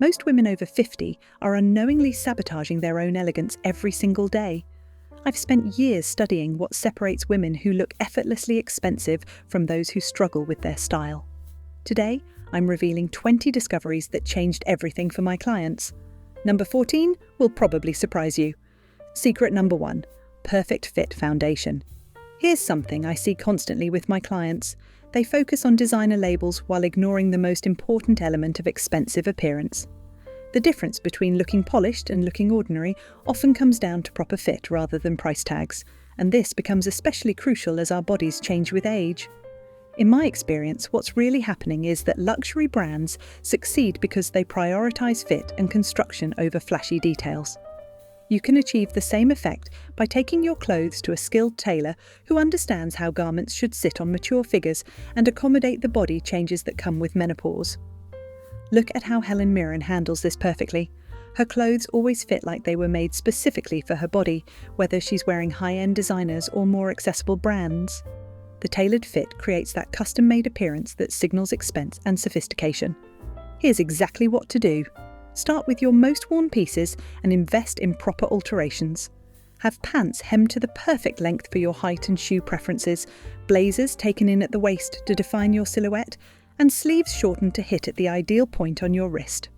Most women over 50 are unknowingly sabotaging their own elegance every single day. I've spent years studying what separates women who look effortlessly expensive from those who struggle with their style. Today, I'm revealing 20 discoveries that changed everything for my clients. Number 14 will probably surprise you. Secret number 1, perfect fit foundation. Here's something I see constantly with my clients. They focus on designer labels while ignoring the most important element of expensive appearance. The difference between looking polished and looking ordinary often comes down to proper fit rather than price tags, and this becomes especially crucial as our bodies change with age. In my experience, what's really happening is that luxury brands succeed because they prioritize fit and construction over flashy details. You can achieve the same effect by taking your clothes to a skilled tailor who understands how garments should sit on mature figures and accommodate the body changes that come with menopause. Look at how Helen Mirren handles this perfectly. Her clothes always fit like they were made specifically for her body, whether she's wearing high-end designers or more accessible brands. The tailored fit creates that custom-made appearance that signals expense and sophistication. Here's exactly what to do. Start with your most worn pieces and invest in proper alterations. Have pants hemmed to the perfect length for your height and shoe preferences, blazers taken in at the waist to define your silhouette, and sleeves shortened to hit at the ideal point on your wrist.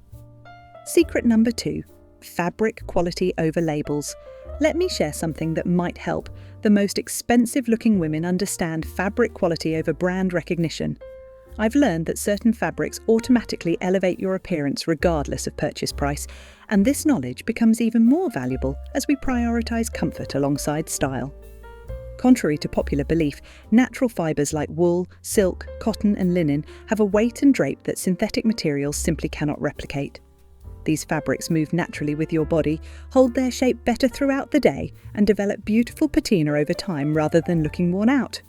Secret number 2, fabric quality over labels. Let me share something that might help the most expensive-looking women understand fabric quality over brand recognition. I've learned that certain fabrics automatically elevate your appearance regardless of purchase price, and this knowledge becomes even more valuable as we prioritize comfort alongside style. Contrary to popular belief, natural fibers like wool, silk, cotton, and linen have a weight and drape that synthetic materials simply cannot replicate. These fabrics move naturally with your body, hold their shape better throughout the day, and develop beautiful patina over time rather than looking worn out.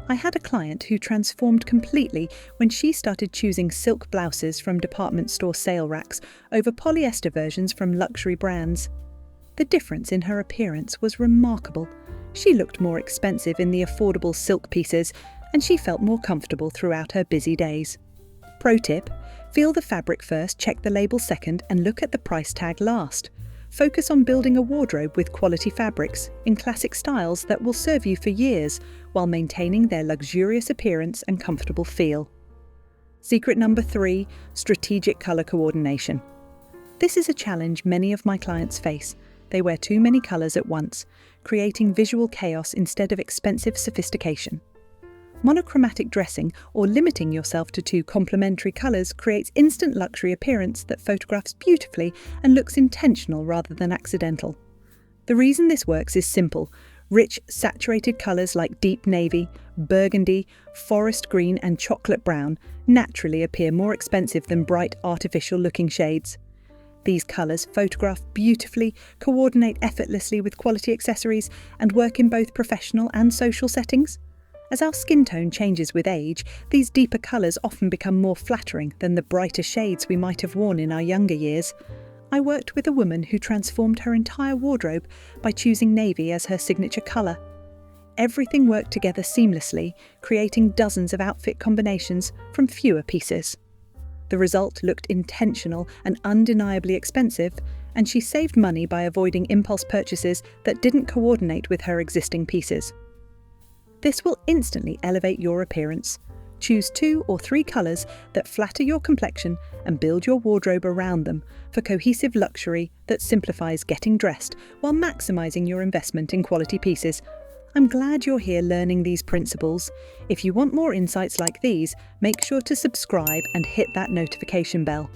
I had a client who transformed completely when she started choosing silk blouses from department store sale racks over polyester versions from luxury brands. The difference in her appearance was remarkable. She looked more expensive in the affordable silk pieces, and she felt more comfortable throughout her busy days. Pro tip: feel the fabric first, check the label second, and look at the price tag last. Focus on building a wardrobe with quality fabrics in classic styles that will serve you for years while maintaining their luxurious appearance and comfortable feel. Secret number 3, strategic color coordination. This is a challenge many of my clients face. They wear too many colors at once, creating visual chaos instead of expensive sophistication. Monochromatic dressing or limiting yourself to 2 complementary colors creates instant luxury appearance that photographs beautifully and looks intentional rather than accidental. The reason this works is simple. Rich, saturated colors like deep navy, burgundy, forest green, and chocolate brown naturally appear more expensive than bright, artificial-looking shades. These colors photograph beautifully, coordinate effortlessly with quality accessories, and work in both professional and social settings. As our skin tone changes with age, these deeper colors often become more flattering than the brighter shades we might have worn in our younger years. I worked with a woman who transformed her entire wardrobe by choosing navy as her signature color. Everything worked together seamlessly, creating dozens of outfit combinations from fewer pieces. The result looked intentional and undeniably expensive, and she saved money by avoiding impulse purchases that didn't coordinate with her existing pieces. This will instantly elevate your appearance. Choose 2 or 3 colors that flatter your complexion and build your wardrobe around them for cohesive luxury that simplifies getting dressed while maximizing your investment in quality pieces. I'm glad you're here learning these principles. If you want more insights like these, make sure to subscribe and hit that notification bell.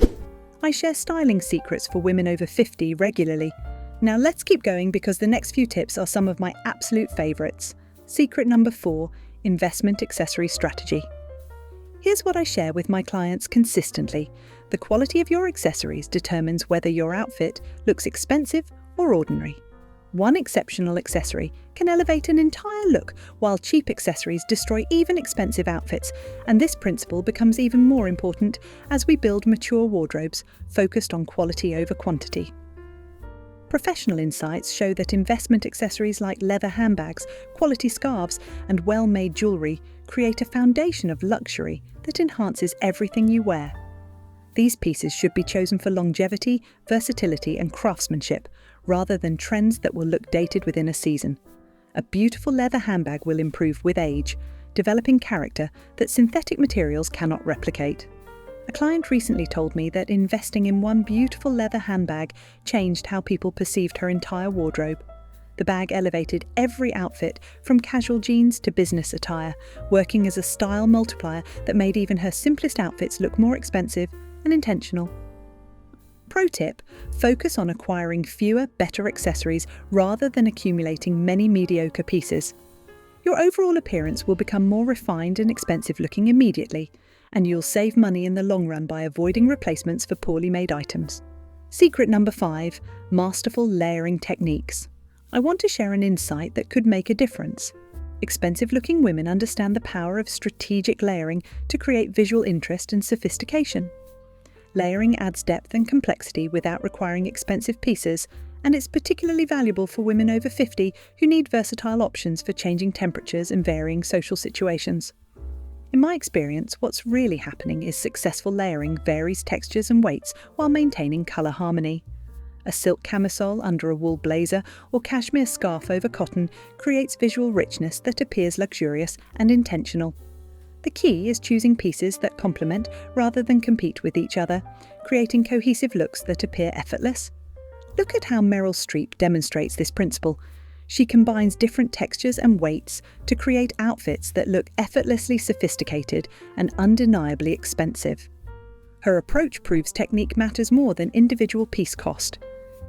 I share styling secrets for women over 50 regularly. Now let's keep going because the next few tips are some of my absolute favorites. Secret number 4, investment accessory strategy. Here's what I share with my clients consistently. The quality of your accessories determines whether your outfit looks expensive or ordinary. One exceptional accessory can elevate an entire look, while cheap accessories destroy even expensive outfits, and this principle becomes even more important as we build mature wardrobes focused on quality over quantity. Professional insights show that investment accessories like leather handbags, quality scarves, and well-made jewelry create a foundation of luxury that enhances everything you wear. These pieces should be chosen for longevity, versatility, and craftsmanship, rather than trends that will look dated within a season. A beautiful leather handbag will improve with age, developing character that synthetic materials cannot replicate. A client recently told me that investing in one beautiful leather handbag changed how people perceived her entire wardrobe. The bag elevated every outfit, from casual jeans to business attire, working as a style multiplier that made even her simplest outfits look more expensive and intentional. Pro tip: focus on acquiring fewer, better accessories rather than accumulating many mediocre pieces. Your overall appearance will become more refined and expensive looking immediately, and you'll save money in the long run by avoiding replacements for poorly made items. Secret number 5: masterful layering techniques. I want to share an insight that could make a difference. Expensive-looking women understand the power of strategic layering to create visual interest and sophistication. Layering adds depth and complexity without requiring expensive pieces, and it's particularly valuable for women over 50 who need versatile options for changing temperatures and varying social situations. In my experience, what's really happening is successful layering varies textures and weights while maintaining colour harmony. A silk camisole under a wool blazer or cashmere scarf over cotton creates visual richness that appears luxurious and intentional. The key is choosing pieces that complement rather than compete with each other, creating cohesive looks that appear effortless. Look at how Meryl Streep demonstrates this principle. She combines different textures and weights to create outfits that look effortlessly sophisticated and undeniably expensive. Her approach proves technique matters more than individual piece cost.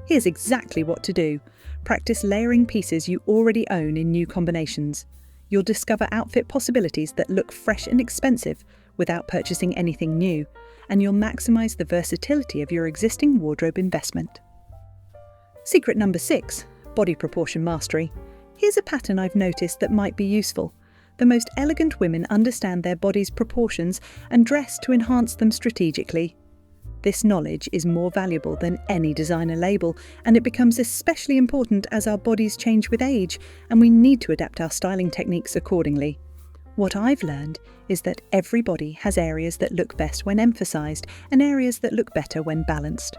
Here's exactly what to do. Practice layering pieces you already own in new combinations. You'll discover outfit possibilities that look fresh and expensive without purchasing anything new, and you'll maximize the versatility of your existing wardrobe investment. Secret number 6: body proportion mastery. Here's a pattern I've noticed that might be useful. The most elegant women understand their body's proportions and dress to enhance them strategically. This knowledge is more valuable than any designer label, and it becomes especially important as our bodies change with age and we need to adapt our styling techniques accordingly. What I've learned is that every body has areas that look best when emphasized and areas that look better when balanced.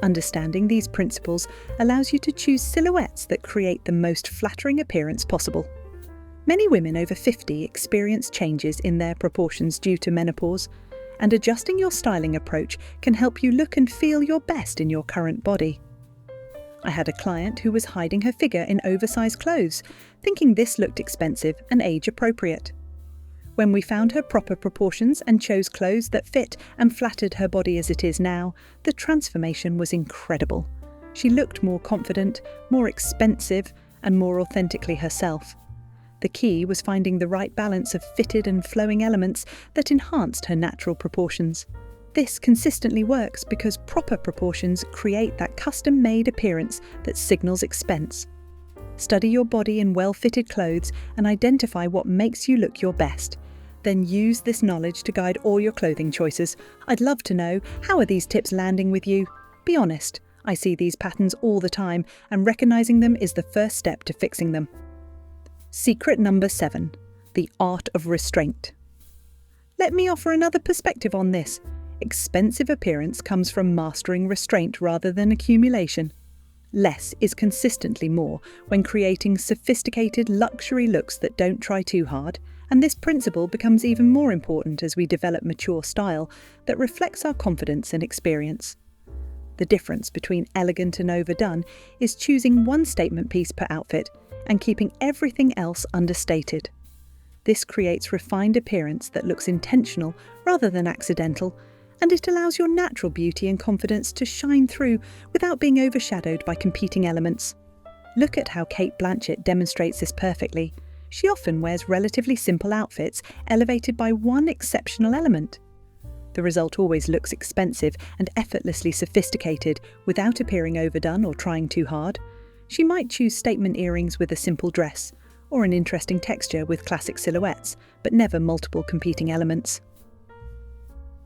Understanding these principles allows you to choose silhouettes that create the most flattering appearance possible. Many women over 50 experience changes in their proportions due to menopause, and adjusting your styling approach can help you look and feel your best in your current body. I had a client who was hiding her figure in oversized clothes, thinking this looked expensive and age-appropriate. When we found her proper proportions and chose clothes that fit and flattered her body as it is now, the transformation was incredible. She looked more confident, more expensive, and more authentically herself. The key was finding the right balance of fitted and flowing elements that enhanced her natural proportions. This consistently works because proper proportions create that custom-made appearance that signals expense. Study your body in well-fitted clothes and identify what makes you look your best. Then use this knowledge to guide all your clothing choices. I'd love to know, how are these tips landing with you? Be honest, I see these patterns all the time, and recognizing them is the first step to fixing them. Secret number 7: the art of restraint. Let me offer another perspective on this. Expensive appearance comes from mastering restraint rather than accumulation. Less is consistently more when creating sophisticated luxury looks that don't try too hard, and this principle becomes even more important as we develop mature style that reflects our confidence and experience. The difference between elegant and overdone is choosing one statement piece per outfit and keeping everything else understated. This creates refined appearance that looks intentional rather than accidental, and it allows your natural beauty and confidence to shine through without being overshadowed by competing elements. Look at how Cate Blanchett demonstrates this perfectly. She often wears relatively simple outfits elevated by one exceptional element. The result always looks expensive and effortlessly sophisticated without appearing overdone or trying too hard. She might choose statement earrings with a simple dress, or an interesting texture with classic silhouettes, but never multiple competing elements.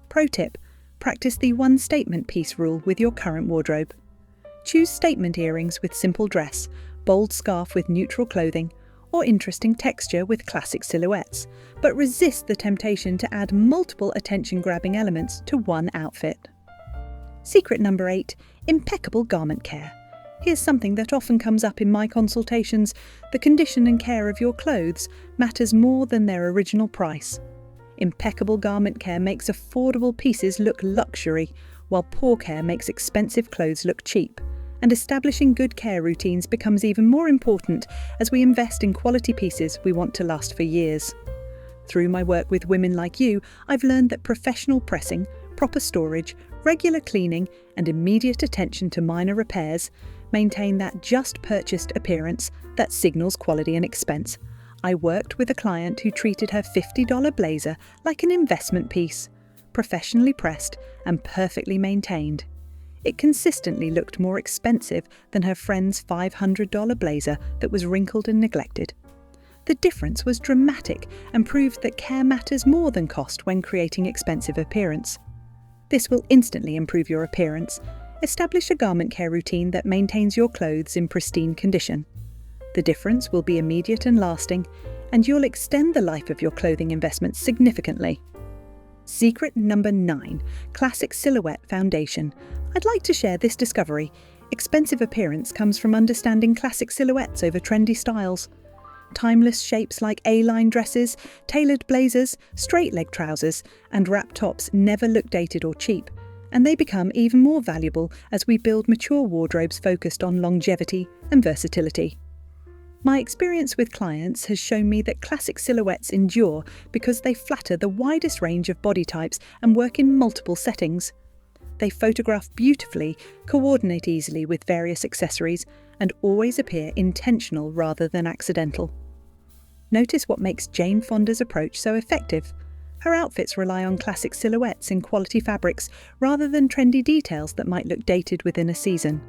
Pro tip: practice the one statement piece rule with your current wardrobe. Choose statement earrings with simple dress, bold scarf with neutral clothing, or interesting texture with classic silhouettes, but resist the temptation to add multiple attention-grabbing elements to one outfit. Secret number 8, impeccable garment care. Here's something that often comes up in my consultations: the condition and care of your clothes matters more than their original price. Impeccable garment care makes affordable pieces look luxury, while poor care makes expensive clothes look cheap. And establishing good care routines becomes even more important as we invest in quality pieces we want to last for years. Through my work with women like you, I've learned that professional pressing, proper storage, regular cleaning, and immediate attention to minor repairs maintain that just purchased appearance that signals quality and expense. I worked with a client who treated her $50 blazer like an investment piece, professionally pressed and perfectly maintained. It consistently looked more expensive than her friend's $500 blazer that was wrinkled and neglected. The difference was dramatic and proved that care matters more than cost when creating expensive appearance. This will instantly improve your appearance. Establish a garment care routine that maintains your clothes in pristine condition. The difference will be immediate and lasting, and you'll extend the life of your clothing investment significantly. Secret number 9, classic silhouette foundation. I'd like to share this discovery. Expensive appearance comes from understanding classic silhouettes over trendy styles. Timeless shapes like A-line dresses, tailored blazers, straight-leg trousers, and wrap tops never look dated or cheap, and they become even more valuable as we build mature wardrobes focused on longevity and versatility. My experience with clients has shown me that classic silhouettes endure because they flatter the widest range of body types and work in multiple settings. They photograph beautifully, coordinate easily with various accessories, and always appear intentional rather than accidental. Notice what makes Jane Fonda's approach so effective. Her outfits rely on classic silhouettes in quality fabrics rather than trendy details that might look dated within a season.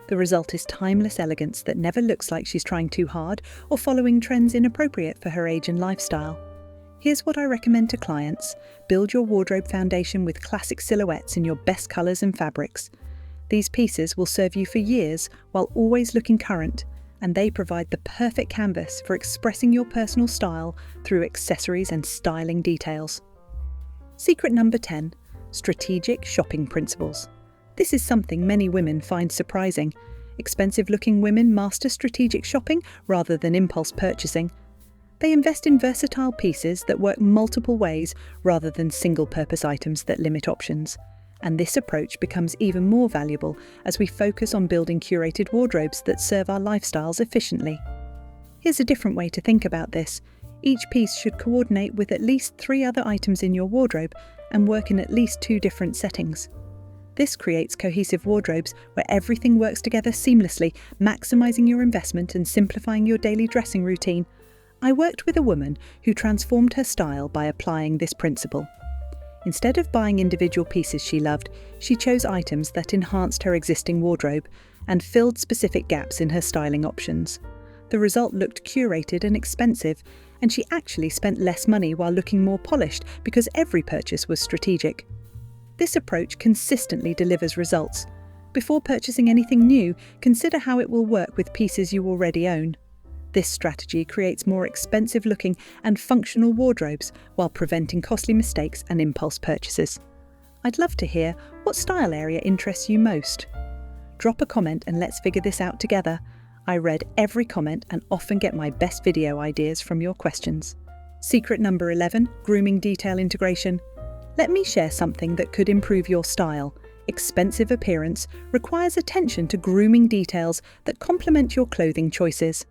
The result is timeless elegance that never looks like she's trying too hard or following trends inappropriate for her age and lifestyle. Here's what I recommend to clients. Build your wardrobe foundation with classic silhouettes in your best colours and fabrics. These pieces will serve you for years while always looking current, and they provide the perfect canvas for expressing your personal style through accessories and styling details. Secret number 10, strategic shopping principles. This is something many women find surprising. Expensive-looking women master strategic shopping rather than impulse purchasing. They invest in versatile pieces that work multiple ways rather than single-purpose items that limit options. And this approach becomes even more valuable as we focus on building curated wardrobes that serve our lifestyles efficiently. Here's a different way to think about this. Each piece should coordinate with at least 3 other items in your wardrobe and work in at least 2 different settings. This creates cohesive wardrobes where everything works together seamlessly, maximizing your investment and simplifying your daily dressing routine. I worked with a woman who transformed her style by applying this principle. Instead of buying individual pieces she loved, she chose items that enhanced her existing wardrobe and filled specific gaps in her styling options. The result looked curated and expensive, and she actually spent less money while looking more polished because every purchase was strategic. This approach consistently delivers results. Before purchasing anything new, consider how it will work with pieces you already own. This strategy creates more expensive-looking and functional wardrobes while preventing costly mistakes and impulse purchases. I'd love to hear what style area interests you most. Drop a comment and let's figure this out together. I read every comment and often get my best video ideas from your questions. Secret number 11, grooming detail integration. Let me share something that could improve your style. Expensive appearance requires attention to grooming details that complement your clothing choices.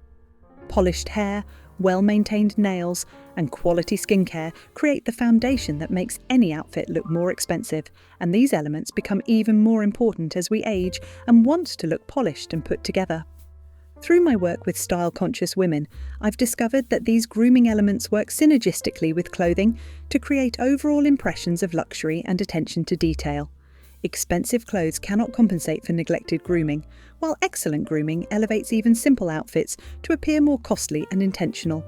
Polished hair, well-maintained nails, and quality skincare create the foundation that makes any outfit look more expensive, and these elements become even more important as we age and want to look polished and put together. Through my work with style-conscious women, I've discovered that these grooming elements work synergistically with clothing to create overall impressions of luxury and attention to detail. Expensive clothes cannot compensate for neglected grooming, while excellent grooming elevates even simple outfits to appear more costly and intentional.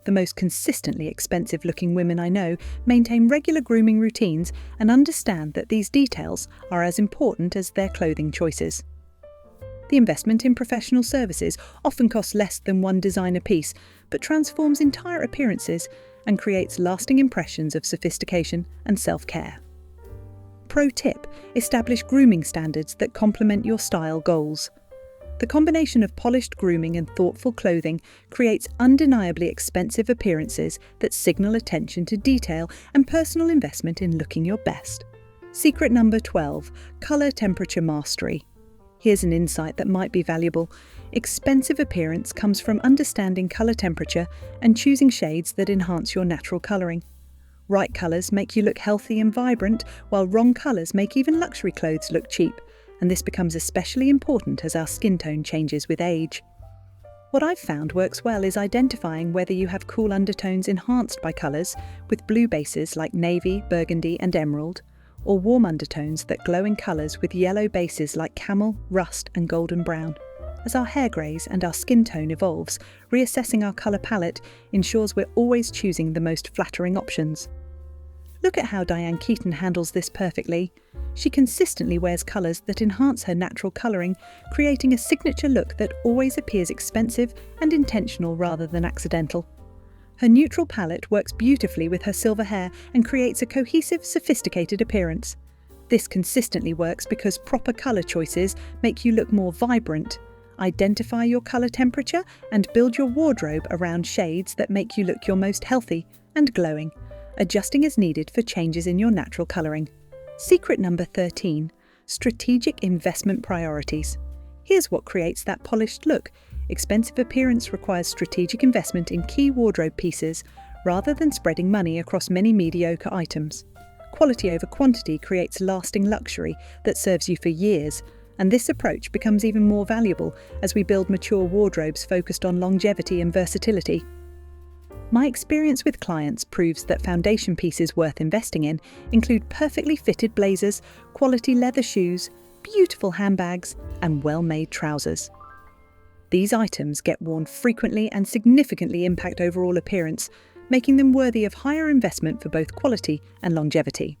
The most consistently expensive-looking women I know maintain regular grooming routines and understand that these details are as important as their clothing choices. The investment in professional services often costs less than one designer piece, but transforms entire appearances and creates lasting impressions of sophistication and self-care. Pro tip: establish grooming standards that complement your style goals. The combination of polished grooming and thoughtful clothing creates undeniably expensive appearances that signal attention to detail and personal investment in looking your best. Secret number 12: colour temperature mastery. Here's an insight that might be valuable. Expensive appearance comes from understanding colour temperature and choosing shades that enhance your natural colouring. Right colours make you look healthy and vibrant, while wrong colours make even luxury clothes look cheap, and this becomes especially important as our skin tone changes with age. What I've found works well is identifying whether you have cool undertones enhanced by colours with blue bases like navy, burgundy and emerald, or warm undertones that glow in colours with yellow bases like camel, rust and golden brown. As our hair greys and our skin tone evolves, reassessing our colour palette ensures we're always choosing the most flattering options. Look at how Diane Keaton handles this perfectly. She consistently wears colours that enhance her natural colouring, creating a signature look that always appears expensive and intentional rather than accidental. Her neutral palette works beautifully with her silver hair and creates a cohesive, sophisticated appearance. This consistently works because proper colour choices make you look more vibrant. Identify your colour temperature and build your wardrobe around shades that make you look your most healthy and glowing, adjusting as needed for changes in your natural colouring. Secret number 13: strategic investment priorities. Here's what creates that polished look. Expensive appearance requires strategic investment in key wardrobe pieces rather than spreading money across many mediocre items. Quality over quantity creates lasting luxury that serves you for years, and this approach becomes even more valuable as we build mature wardrobes focused on longevity and versatility. My experience with clients proves that foundation pieces worth investing in include perfectly fitted blazers, quality leather shoes, beautiful handbags, and well-made trousers. These items get worn frequently and significantly impact overall appearance, making them worthy of higher investment for both quality and longevity.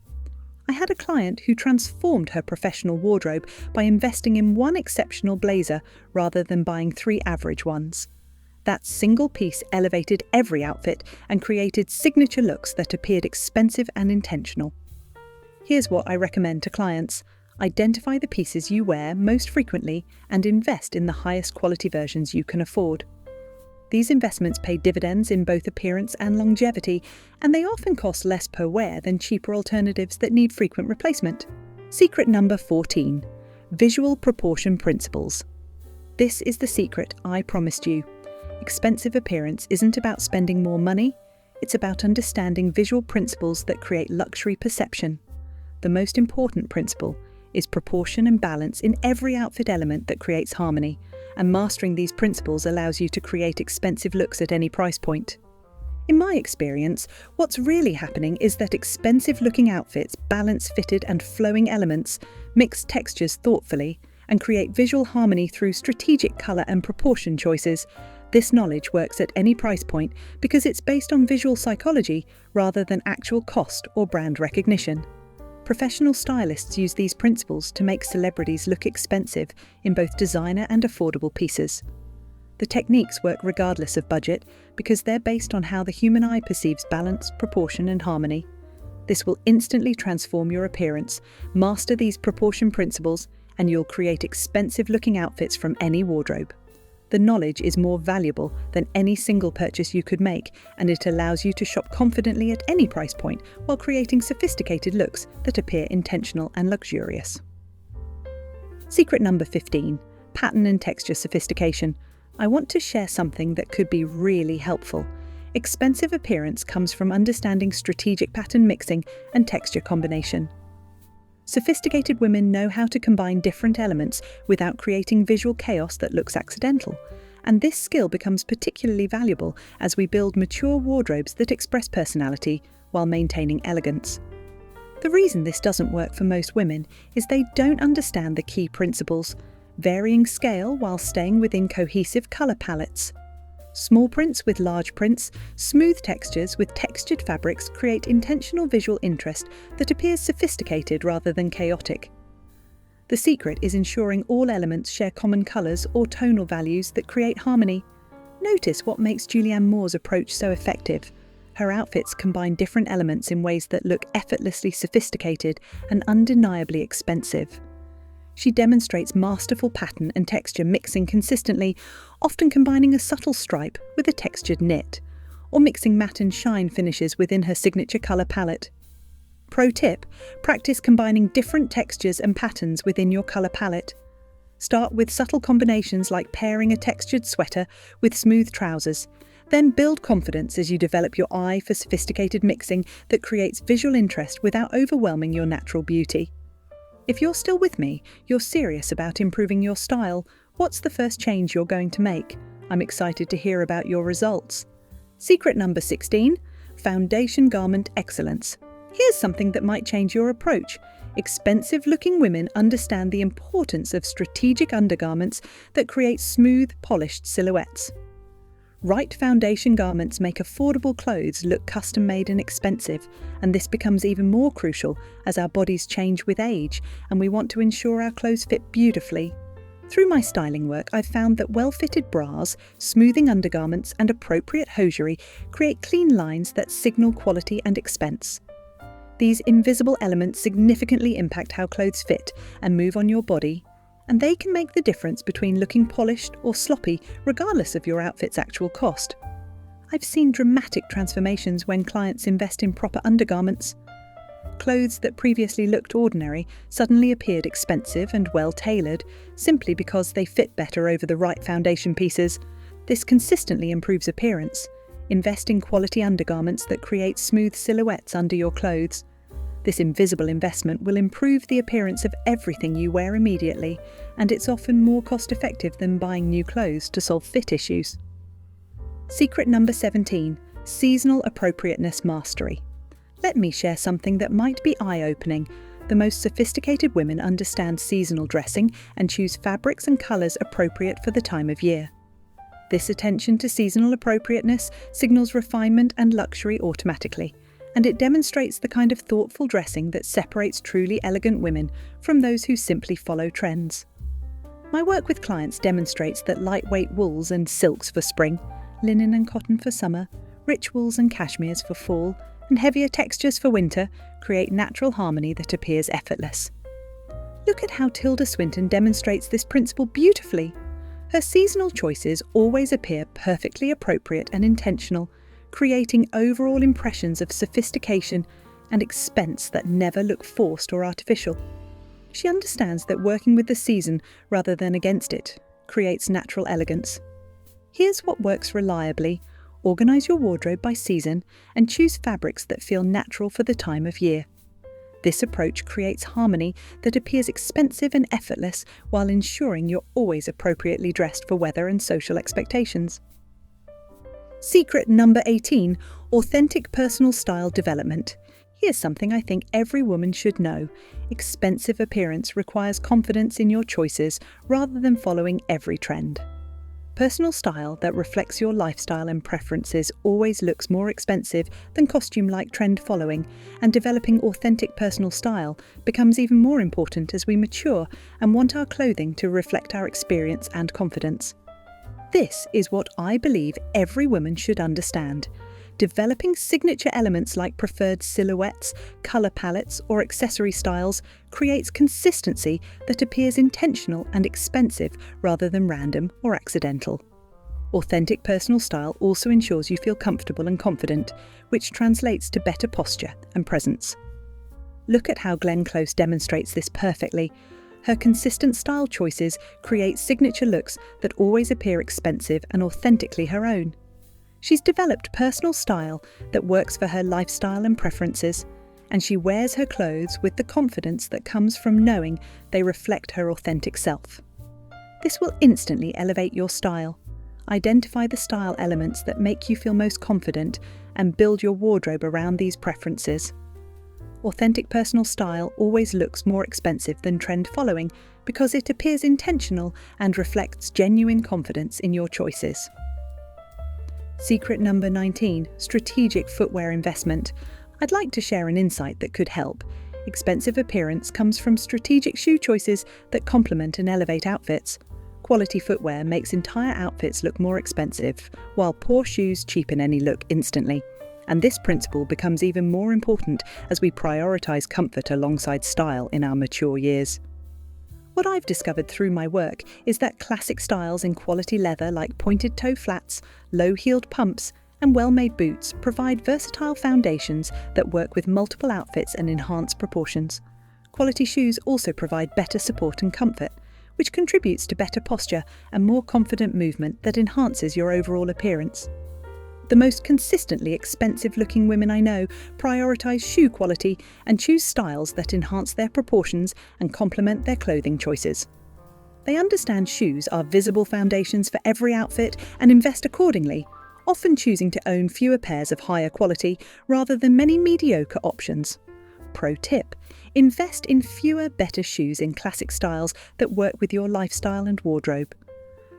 I had a client who transformed her professional wardrobe by investing in one exceptional blazer rather than buying 3 average ones. That single piece elevated every outfit and created signature looks that appeared expensive and intentional. Here's what I recommend to clients: identify the pieces you wear most frequently and invest in the highest quality versions you can afford. These investments pay dividends in both appearance and longevity, and they often cost less per wear than cheaper alternatives that need frequent replacement. Secret number 14: visual proportion principles. This is the secret I promised you. Expensive appearance isn't about spending more money, it's about understanding visual principles that create luxury perception. The most important principle is proportion and balance in every outfit element that creates harmony, and mastering these principles allows you to create expensive looks at any price point. In my experience, what's really happening is that expensive-looking outfits balance fitted and flowing elements, mix textures thoughtfully, and create visual harmony through strategic colour and proportion choices. This knowledge works at any price point because it's based on visual psychology rather than actual cost or brand recognition. Professional stylists use these principles to make celebrities look expensive in both designer and affordable pieces. The techniques work regardless of budget because they're based on how the human eye perceives balance, proportion, and harmony. This will instantly transform your appearance. Master these proportion principles, and you'll create expensive-looking outfits from any wardrobe. The knowledge is more valuable than any single purchase you could make, and it allows you to shop confidently at any price point while creating sophisticated looks that appear intentional and luxurious. Secret number 15: pattern and texture sophistication. I want to share something that could be really helpful. Expensive appearance comes from understanding strategic pattern mixing and texture combination. Sophisticated women know how to combine different elements without creating visual chaos that looks accidental, and this skill becomes particularly valuable as we build mature wardrobes that express personality while maintaining elegance. The reason this doesn't work for most women is they don't understand the key principles: varying scale while staying within cohesive colour palettes. Small prints with large prints, smooth textures with textured fabrics create intentional visual interest that appears sophisticated rather than chaotic. The secret is ensuring all elements share common colours or tonal values that create harmony. Notice what makes Julianne Moore's approach so effective. Her outfits combine different elements in ways that look effortlessly sophisticated and undeniably expensive. She demonstrates masterful pattern and texture mixing consistently, often combining a subtle stripe with a textured knit, or mixing matte and shine finishes within her signature colour palette. Pro tip: practice combining different textures and patterns within your colour palette. Start with subtle combinations like pairing a textured sweater with smooth trousers. Then build confidence as you develop your eye for sophisticated mixing that creates visual interest without overwhelming your natural beauty. If you're still with me, you're serious about improving your style, what's the first change you're going to make? I'm excited to hear about your results. Secret number 16, foundation garment excellence. Here's something that might change your approach. Expensive-looking women understand the importance of strategic undergarments that create smooth, polished silhouettes. Right foundation garments make affordable clothes look custom-made and expensive, and this becomes even more crucial as our bodies change with age and we want to ensure our clothes fit beautifully. Through my styling work, I've found that well-fitted bras, smoothing undergarments, and appropriate hosiery create clean lines that signal quality and expense. These invisible elements significantly impact how clothes fit and move on your body, and they can make the difference between looking polished or sloppy regardless of your outfit's actual cost. I've seen dramatic transformations when clients invest in proper undergarments. Clothes that previously looked ordinary suddenly appeared expensive and well-tailored simply because they fit better over the right foundation pieces. This consistently improves appearance. Invest in quality undergarments that create smooth silhouettes under your clothes. This invisible investment will improve the appearance of everything you wear immediately, and it's often more cost-effective than buying new clothes to solve fit issues. Secret number 17, seasonal appropriateness mastery. Let me share something that might be eye-opening. The most sophisticated women understand seasonal dressing and choose fabrics and colours appropriate for the time of year. This attention to seasonal appropriateness signals refinement and luxury automatically, and it demonstrates the kind of thoughtful dressing that separates truly elegant women from those who simply follow trends. My work with clients demonstrates that lightweight wools and silks for spring, linen and cotton for summer, rich wools and cashmeres for fall, and heavier textures for winter create natural harmony that appears effortless. Look at how Tilda Swinton demonstrates this principle beautifully. Her seasonal choices always appear perfectly appropriate and intentional, creating overall impressions of sophistication and expense that never look forced or artificial. She understands that working with the season rather than against it creates natural elegance. Here's what works reliably. Organise your wardrobe by season and choose fabrics that feel natural for the time of year. This approach creates harmony that appears expensive and effortless while ensuring you're always appropriately dressed for weather and social expectations. Secret number 18, authentic personal style development. Here's something I think every woman should know. Expensive appearance requires confidence in your choices rather than following every trend. Personal style that reflects your lifestyle and preferences always looks more expensive than costume-like trend following, and developing authentic personal style becomes even more important as we mature and want our clothing to reflect our experience and confidence. This is what I believe every woman should understand. Developing signature elements like preferred silhouettes, colour palettes, or accessory styles creates consistency that appears intentional and expensive rather than random or accidental. Authentic personal style also ensures you feel comfortable and confident, which translates to better posture and presence. Look at how Glenn Close demonstrates this perfectly. Her consistent style choices create signature looks that always appear expensive and authentically her own. She's developed personal style that works for her lifestyle and preferences, and she wears her clothes with the confidence that comes from knowing they reflect her authentic self. This will instantly elevate your style. Identify the style elements that make you feel most confident and build your wardrobe around these preferences. Authentic personal style always looks more expensive than trend following because it appears intentional and reflects genuine confidence in your choices. Secret number 19, strategic footwear investment. I'd like to share an insight that could help. Expensive appearance comes from strategic shoe choices that complement and elevate outfits. Quality footwear makes entire outfits look more expensive, while poor shoes cheapen any look instantly. And this principle becomes even more important as we prioritize comfort alongside style in our mature years. What I've discovered through my work is that classic styles in quality leather like pointed toe flats, low-heeled pumps, and well-made boots provide versatile foundations that work with multiple outfits and enhance proportions. Quality shoes also provide better support and comfort, which contributes to better posture and more confident movement that enhances your overall appearance. The most consistently expensive-looking women I know prioritize shoe quality and choose styles that enhance their proportions and complement their clothing choices. They understand shoes are visible foundations for every outfit and invest accordingly, often choosing to own fewer pairs of higher quality rather than many mediocre options. Pro tip: invest in fewer, better shoes in classic styles that work with your lifestyle and wardrobe.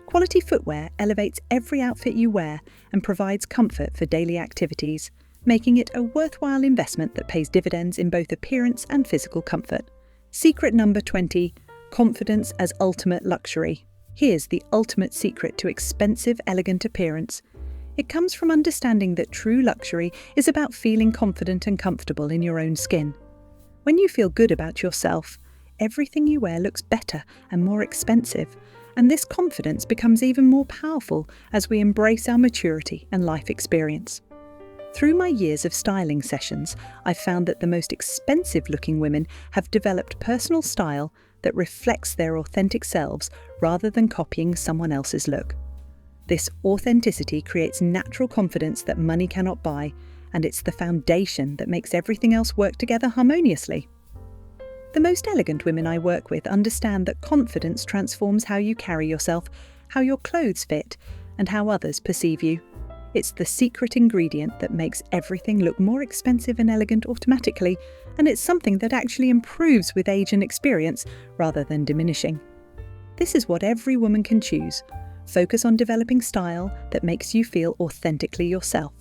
Quality footwear elevates every outfit you wear and provides comfort for daily activities, making it a worthwhile investment that pays dividends in both appearance and physical comfort. Secret number 20: confidence as ultimate luxury. Here's the ultimate secret to expensive, elegant appearance. It comes from understanding that true luxury is about feeling confident and comfortable in your own skin. When you feel good about yourself, everything you wear looks better and more expensive, and this confidence becomes even more powerful as we embrace our maturity and life experience. Through my years of styling sessions, I've found that the most expensive-looking women have developed personal style that reflects their authentic selves rather than copying someone else's look. This authenticity creates natural confidence that money cannot buy, and it's the foundation that makes everything else work together harmoniously. The most elegant women I work with understand that confidence transforms how you carry yourself, how your clothes fit, and how others perceive you. It's the secret ingredient that makes everything look more expensive and elegant automatically, and it's something that actually improves with age and experience rather than diminishing. This is what every woman can choose. Focus on developing style that makes you feel authentically yourself.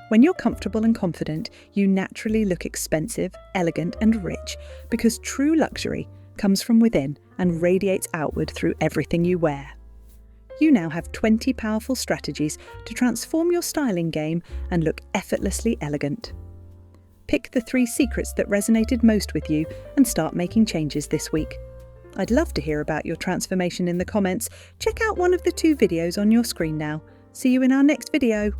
When you're comfortable and confident, you naturally look expensive, elegant, and rich because true luxury comes from within and radiates outward through everything you wear. You now have 20 powerful strategies to transform your styling game and look effortlessly elegant. Pick the 3 secrets that resonated most with you and start making changes this week. I'd love to hear about your transformation in the comments. Check out one of the 2 videos on your screen now. See you in our next video.